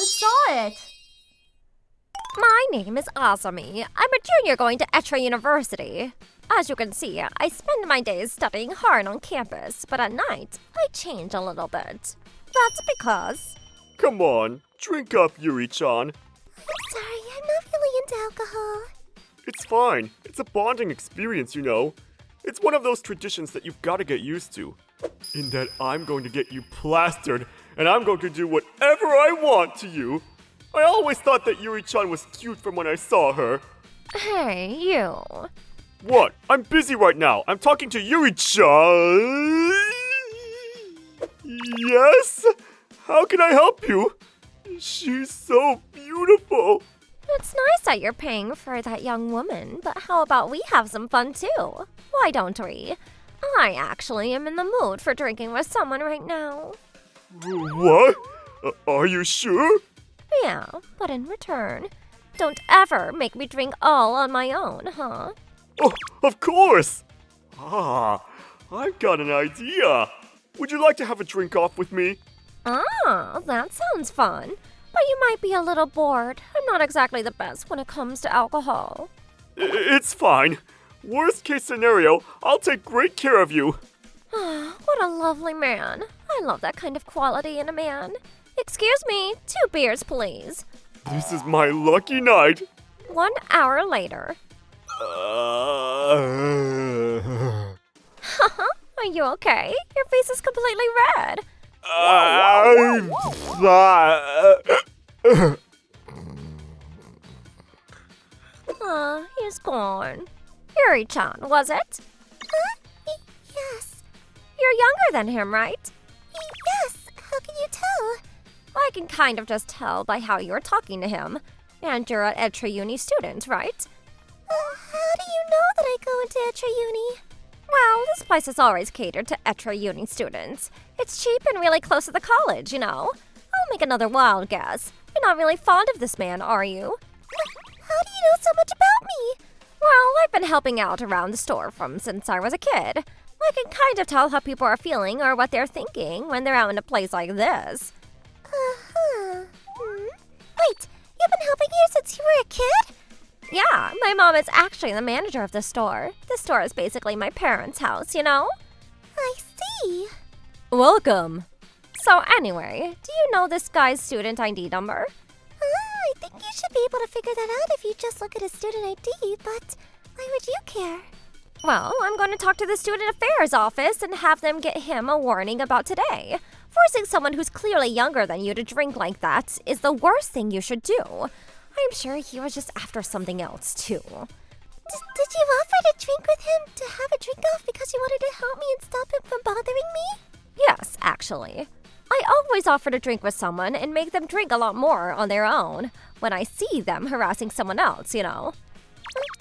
Yuri-chan saw it! My name is Azami. I'm a junior going to Etra University. As you can see, I spend my days studying hard on campus, but at night, I change a little bit. That's because... Come on, drink up, Yuri-chan. I'm sorry, I'm not really into alcohol. It's fine. It's a bonding experience, you know. It's one of those traditions that you've got to get used to. In that I'm going to get you plastered, and I'm going to do whatever I want to you. I always thought that Yuri-chan was cute from when I saw her. Hey, you. What? I'm busy right now. I'm talking to Yuri-chan. Yes? How can I help you? She's so beautiful. It's nice that you're paying for that young woman, but how about we have some fun too? Why don't we? I actually am in the mood for drinking with someone right now. What? Are you sure? Yeah, but in return, don't ever make me drink all on my own, huh? Oh, of course! I've got an idea. Would you like to have a drink off with me? Ah, that sounds fun. But you might be a little bored. I'm not exactly the best when it comes to alcohol. It's fine. Worst case scenario, I'll take great care of you. What a lovely man. I love that kind of quality in a man. Excuse me, 2 beers, please. This is my lucky night. 1 hour later. Are you okay? Your face is completely red. He's gone. Yuri-chan, was it? Yes. You're younger than him, right? Yes. How can you tell? I can kind of just tell by how you're talking to him. And you're an Etra Uni student, right? How do you know that I go into Etra Uni? Well, this place is always catered to Etra Uni students. It's cheap and really close to the college, you know. I'll make another wild guess. You're not really fond of this man, are you? How do you know so much about me? Well, I've been helping out around the store since I was a kid. I can kind of tell how people are feeling or what they're thinking when they're out in a place like this. Wait, you've been helping here since you were a kid? Yeah, my mom is actually the manager of the store. The store is basically my parents' house, you know? I see. Welcome. So anyway, do you know this guy's student ID number? I think you should be able to figure that out if you just look at his student ID, but why would you care? Well, I'm going to talk to the Student Affairs office and have them get him a warning about today. Forcing someone who's clearly younger than you to drink like that is the worst thing you should do. I'm sure he was just after something else, too. Did you offer to drink with him to have a drink off because you wanted to help me and stop him from bothering me? Yes, actually. I always offer to drink with someone and make them drink a lot more on their own when I see them harassing someone else, you know.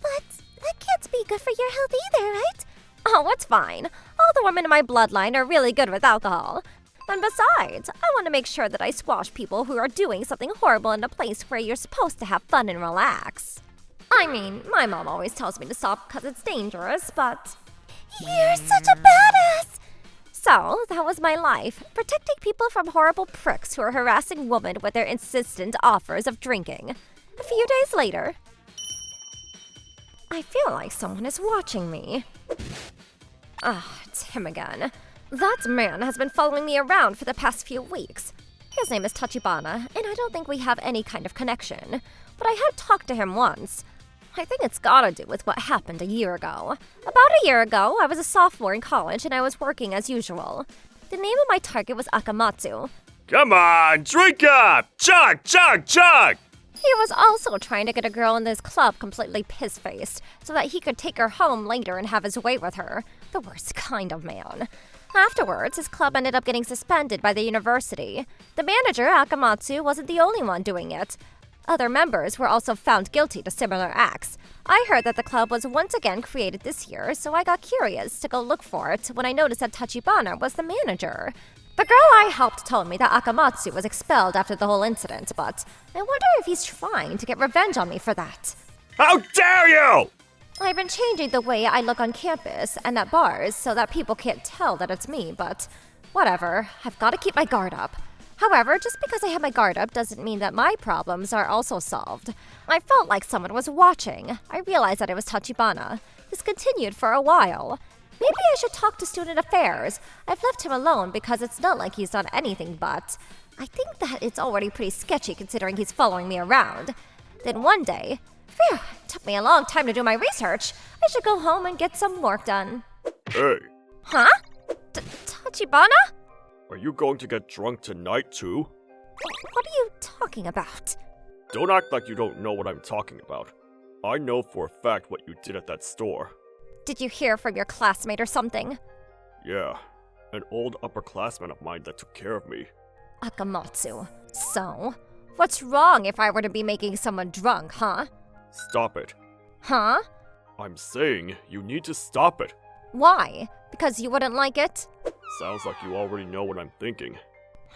But that can't be good for your health either, right? Oh, it's fine. All the women in my bloodline are really good with alcohol. And besides, I want to make sure that I squash people who are doing something horrible in a place where you're supposed to have fun and relax. I mean, my mom always tells me to stop because it's dangerous, but... You're such a badass! So, that was my life, protecting people from horrible pricks who are harassing women with their insistent offers of drinking. A few days later... I feel like someone is watching me. It's him again. That man has been following me around for the past few weeks. His name is Tachibana, and I don't think we have any kind of connection. But I had talked to him once. I think it's gotta do with what happened a year ago. About a year ago, I was a sophomore in college and I was working as usual. The name of my target was Akamatsu. Come on, drink up! Chug, chug, chug! He was also trying to get a girl in this club completely piss-faced so that he could take her home later and have his way with her. The worst kind of man. Afterwards, his club ended up getting suspended by the university. The manager, Akamatsu, wasn't the only one doing it. Other members were also found guilty to similar acts. I heard that the club was once again created this year, so I got curious to go look for it when I noticed that Tachibana was the manager. The girl I helped told me that Akamatsu was expelled after the whole incident, but I wonder if he's trying to get revenge on me for that. How dare you! I've been changing the way I look on campus and at bars so that people can't tell that it's me, but whatever. I've got to keep my guard up. However, just because I have my guard up doesn't mean that my problems are also solved. I felt like someone was watching. I realized that it was Tachibana. This continued for a while. Maybe I should talk to student affairs. I've left him alone because it's not like he's done anything but. I think that it's already pretty sketchy considering he's following me around. Then one day, phew, it took me a long time to do my research. I should go home and get some work done. Hey, Huh? Tachibana? are you going to get drunk tonight too? What are you talking about? Don't act like you don't know what I'm talking about. I know for a fact what you did at that store. Did you hear from your classmate or something? Yeah, an old upperclassman of mine that took care of me. Akamatsu. So? What's wrong if I were to be making someone drunk, huh? Stop it. Huh? I'm saying you need to stop it. Why? Because you wouldn't like it? Sounds like you already know what I'm thinking.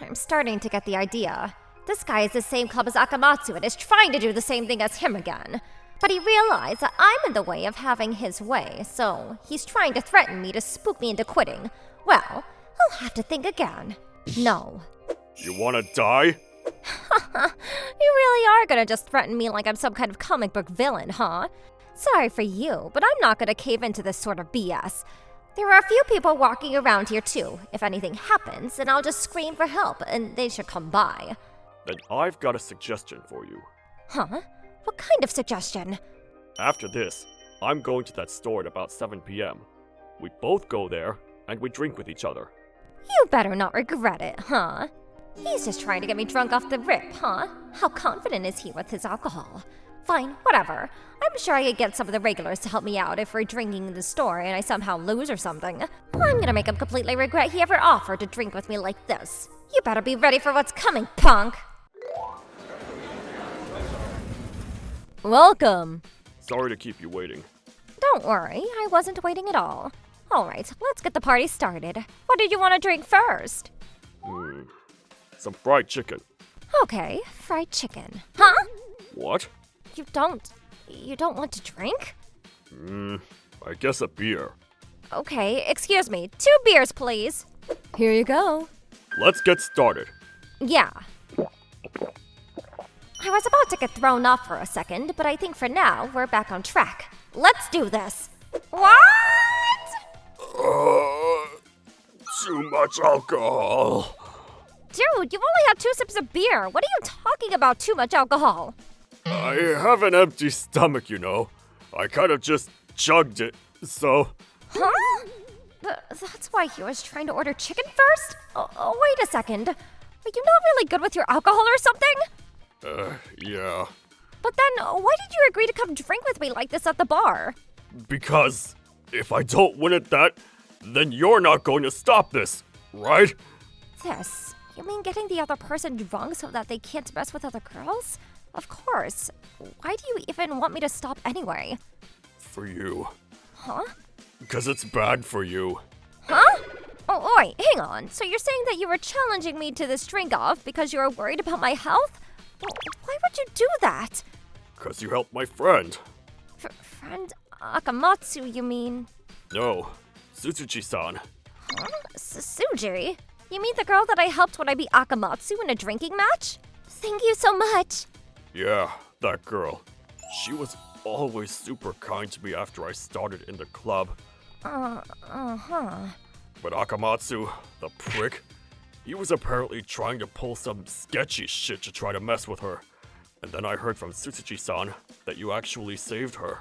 I'm starting to get the idea. This guy is the same club as Akamatsu and is trying to do the same thing as him again. But he realized that I'm in the way of having his way, so he's trying to threaten me to spook me into quitting. Well, I'll have to think again. No. You wanna die? You really are gonna just threaten me like I'm some kind of comic book villain, huh? Sorry for you, but I'm not gonna cave into this sort of BS. There are a few people walking around here too. If anything happens, then I'll just scream for help and they should come by. Then I've got a suggestion for you. Huh? What kind of suggestion? After this, I'm going to that store at about 7 p.m. We both go there, and we drink with each other. You better not regret it, huh? He's just trying to get me drunk off the rip, huh? How confident is he with his alcohol? Fine, whatever. I'm sure I could get some of the regulars to help me out if we're drinking in the store and I somehow lose or something. I'm gonna make him completely regret he ever offered to drink with me like this. You better be ready for what's coming, punk! Welcome. Sorry to keep you waiting. Don't worry, I wasn't waiting at all. Alright, let's get the party started. What did you want to drink first? Some fried chicken. Okay, fried chicken. Huh? What? You don't want to drink? I guess a beer. Okay, excuse me. 2 beers, please. Here you go. Let's get started. Yeah. I was about to get thrown off for a second, but I think for now, we're back on track. Let's do this. What? Too much alcohol. Dude, you've only had 2 sips of beer. What are you talking about, too much alcohol? I have an empty stomach, you know. I kind of just chugged it, so... Huh? That's why he was trying to order chicken first? Oh, wait a second. Are you not really good with your alcohol or something? Yeah. But then, why did you agree to come drink with me like this at the bar? Because if I don't win at that, then you're not going to stop this, right? This? You mean getting the other person drunk so that they can't mess with other girls? Of course. Why do you even want me to stop anyway? For you. Huh? Because it's bad for you. Huh? Oh, wait, hang on. So you're saying that you were challenging me to this drink-off because you were worried about my health? Why would you do that? Because you helped my friend. Friend Akamatsu, you mean? No, Tsutsuchi-san. Huh? Suji? You mean the girl that I helped when I beat Akamatsu in a drinking match? Thank you so much. Yeah, that girl. She was always super kind to me after I started in the club. Uh-huh. But Akamatsu, the prick, he was apparently trying to pull some sketchy shit to try to mess with her. And then I heard from Tsutsuchi-san that you actually saved her.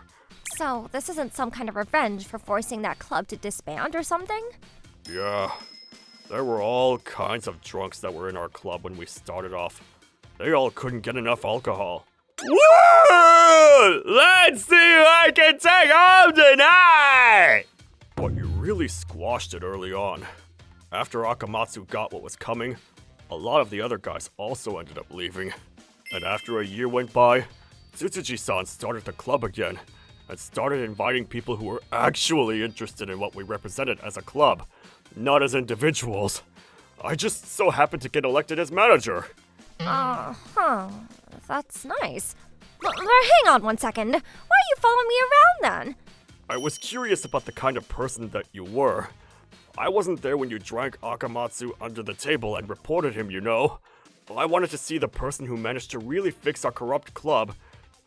So, this isn't some kind of revenge for forcing that club to disband or something? Yeah, there were all kinds of drunks that were in our club when we started off. They all couldn't get enough alcohol. Woo! Let's see who I can take home tonight! But you really squashed it early on. After Akamatsu got what was coming, a lot of the other guys also ended up leaving. And after a year went by, Tsutsuchi-san started the club again and started inviting people who were actually interested in what we represented as a club, not as individuals. I just so happened to get elected as manager. That's nice. Hang on one second. Why are you following me around then? I was curious about the kind of person that you were. I wasn't there when you drank Akamatsu under the table and reported him, you know. I wanted to see the person who managed to really fix our corrupt club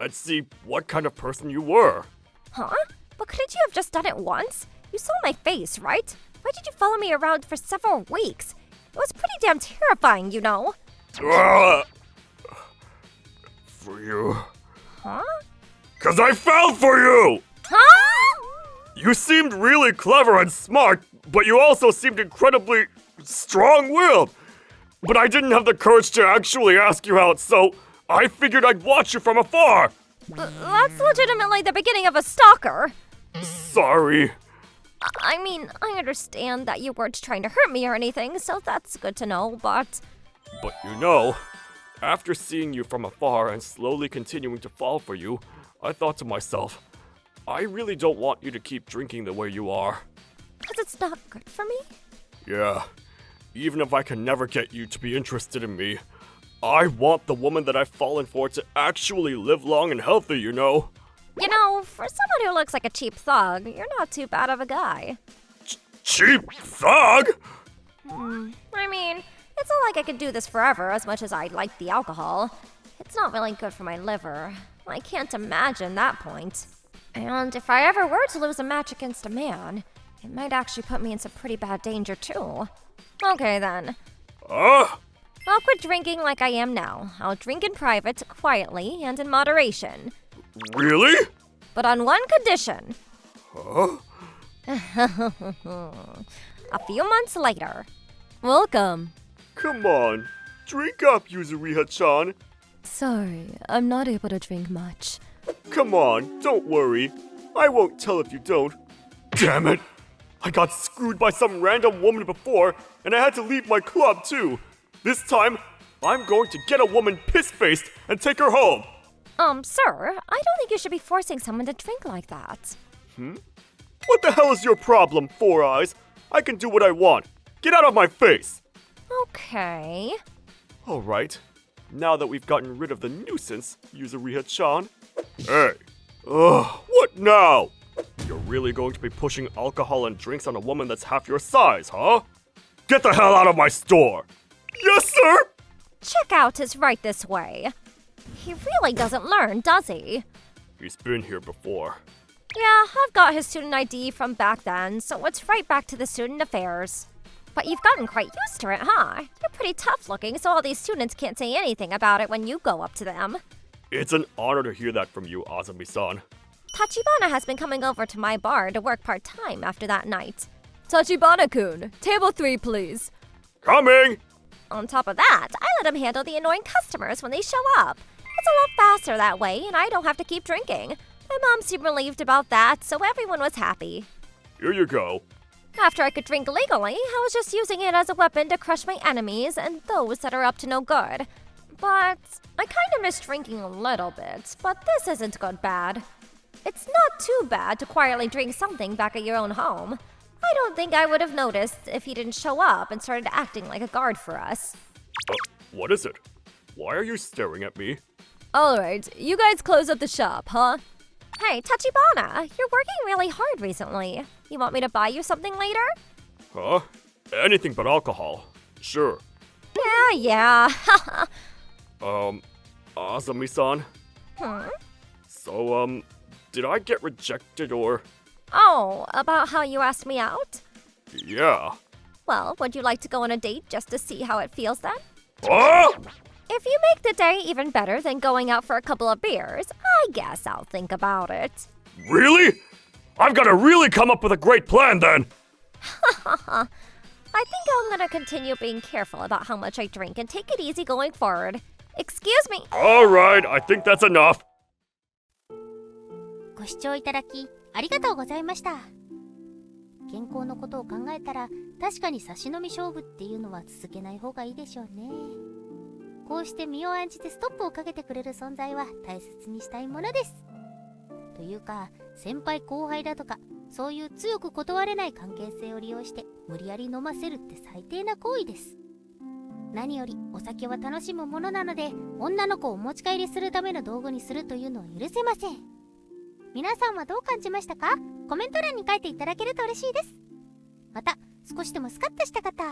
and see what kind of person you were. Huh? But couldn't you have just done it once? You saw my face, right? Why did you follow me around for several weeks? It was pretty damn terrifying, you know. For you. Huh? 'Cause I fell for you! Huh? You seemed really clever and smart, but you also seemed incredibly strong-willed. But I didn't have the courage to actually ask you out, so I figured I'd watch you from afar. That's legitimately the beginning of a stalker. Sorry. I mean, I understand that you weren't trying to hurt me or anything, so that's good to know, but... But you know, after seeing you from afar and slowly continuing to fall for you, I thought to myself, I really don't want you to keep drinking the way you are. 'Cause it's not good for me? Yeah, even if I can never get you to be interested in me, I want the woman that I've fallen for to actually live long and healthy, you know? You know, for someone who looks like a cheap thug, you're not too bad of a guy. Cheap thug? I mean, it's not like I could do this forever as much as I like the alcohol. It's not really good for my liver. I can't imagine that point. And if I ever were to lose a match against a man, it might actually put me in some pretty bad danger too. Okay then. I'll quit drinking like I am now. I'll drink in private, quietly, and in moderation. Really? But on one condition. Huh? A few months later. Welcome. Come on, drink up, Yuzuriha-chan. Sorry, I'm not able to drink much. Come on, don't worry. I won't tell if you don't. Damn it! I got screwed by some random woman before, and I had to leave my club too. This time, I'm going to get a woman piss-faced and take her home. Sir, I don't think you should be forcing someone to drink like that. What the hell is your problem, Four Eyes? I can do what I want. Get out of my face! Okay. Alright. Now that we've gotten rid of the nuisance, Yuzuriha-chan. Hey. What now? You're really going to be pushing alcohol and drinks on a woman that's half your size, huh? Get the hell out of my store! Yes, sir! Checkout is right this way. He really doesn't learn, does he? He's been here before. Yeah, I've got his student ID from back then, so it's right back to the student affairs. But you've gotten quite used to it, huh? You're pretty tough looking, so all these students can't say anything about it when you go up to them. It's an honor to hear that from you, Azumi-san. Tachibana has been coming over to my bar to work part-time after that night. Tachibana-kun, table 3, please. Coming! On top of that, I let him handle the annoying customers when they show up. It's a lot faster that way, and I don't have to keep drinking. My mom seemed relieved about that, so everyone was happy. Here you go. After I could drink legally, I was just using it as a weapon to crush my enemies and those that are up to no good. But I kind of miss drinking a little bit, but this isn't good bad. It's not too bad to quietly drink something back at your own home. I don't think I would have noticed if he didn't show up and started acting like a guard for us. What is it? Why are you staring at me? Alright, you guys close up the shop, huh? Hey, Tachibana, you're working really hard recently. You want me to buy you something later? Huh? Anything but alcohol. Sure. Yeah. Azumi-san? So, did I get rejected or? Oh, about how you asked me out? Yeah. Well, would you like to go on a date just to see how it feels then? Huh? If you make the day even better than going out for a couple of beers, I guess I'll think about it. Really? I've got to really come up with a great plan then. I think I'm gonna continue being careful about how much I drink and take it easy going forward. Excuse me. Alright, I think that's enough. ご視聴いただきありがとうございました。健康のことを考えたら確かに差し飲み勝負っていうのは続けない方がいいでしょうね。こうして身を案じてストップをかけてくれる存在は大切にしたいものです。というか先輩後輩だとかそういう強く断れない関係性を利用して無理やり飲ませるって最低な行為です。何よりお酒は楽しむものなので女の子をお持ち帰りするための道具にするというのは許せません。皆さんはどう感じましたか？コメント欄に書いていただけると嬉しいです。また少しでもスカッとした方、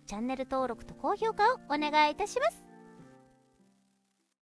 チャンネル登録と高評価をお願いいたします。